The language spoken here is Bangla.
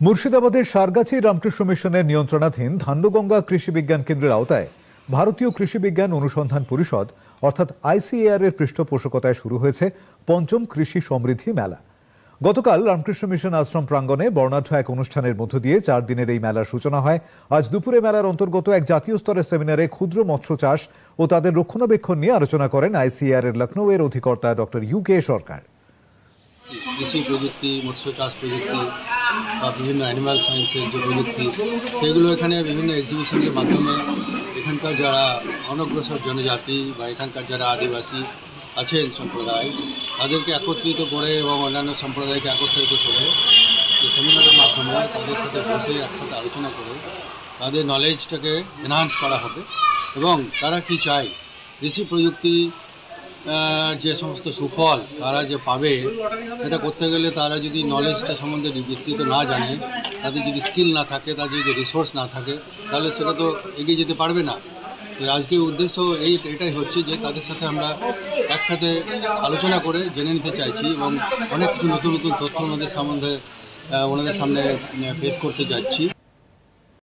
মুর্শিদাবাদের সারগাছি রামকৃষ্ণ মিশনের নিয়ন্ত্রণাধীন ধান্যগঙ্গা কৃষি বিজ্ঞান কেন্দ্রের আওতায় ভারতীয় কৃষি বিজ্ঞান অনুসন্ধান পরিষদ অর্থাৎ আইসিএআর এর পৃষ্ঠপোষকতায় শুরু হয়েছে পঞ্চম কৃষি সমৃদ্ধি মেলা। গতকাল রামকৃষ্ণ মিশন আশ্রম প্রাঙ্গণে বর্ণাঢ্য এক অনুষ্ঠানের মধ্য দিয়ে 4 দিনের এই মেলার সূচনা হয়। আজ দুপুরে মেলার অন্তর্গত এক জাতীয় স্তরের সেমিনারে ক্ষুদ্র মৎস্য চাষ ও তাদের রক্ষণাবেক্ষণ নিয়ে আলোচনা করেন আইসিএআর এর লখনৌয়ের অধিকর্তা ডক্টর ইউকে সরকার। কৃষি প্রযুক্তি, মৎস্য চাষ প্রযুক্তি বা বিভিন্ন অ্যানিম্যাল সায়েন্সের যে প্রযুক্তি, সেগুলো এখানে বিভিন্ন এক্সিবিশনের মাধ্যমে এখানকার যারা অনগ্রসর জনজাতি বা এখানকার যারা আদিবাসী আছেন সম্প্রদায়, তাদেরকে একত্রিত করে এবং অন্যান্য সম্প্রদায়কে একত্রিত করে এই সেমিনারের মাধ্যমে তাদের সাথে বসে একসাথে আলোচনা করে তাদের নলেজটাকে এনহান্স করা হবে এবং তারা কি চায়, কৃষি প্রযুক্তি যে সমস্ত সুফল তারা যে পাবে, সেটা করতে গেলে তারা যদি নলেজটা সম্বন্ধে বিস্তৃত না জানে, তাদের যদি স্কিল না থাকে, তাদের যদি রিসোর্স না থাকে, তাহলে সেটা তো এগিয়ে যেতে পারবে না। তো আজকের উদ্দেশ্য এটাই হচ্ছে যে তাদের সাথে আমরা একসাথে আলোচনা করে জেনে নিতে চাইছি এবং অনেক কিছু নতুন নতুন তথ্য ওনাদের সামনে পেশ করতে যাচ্ছি।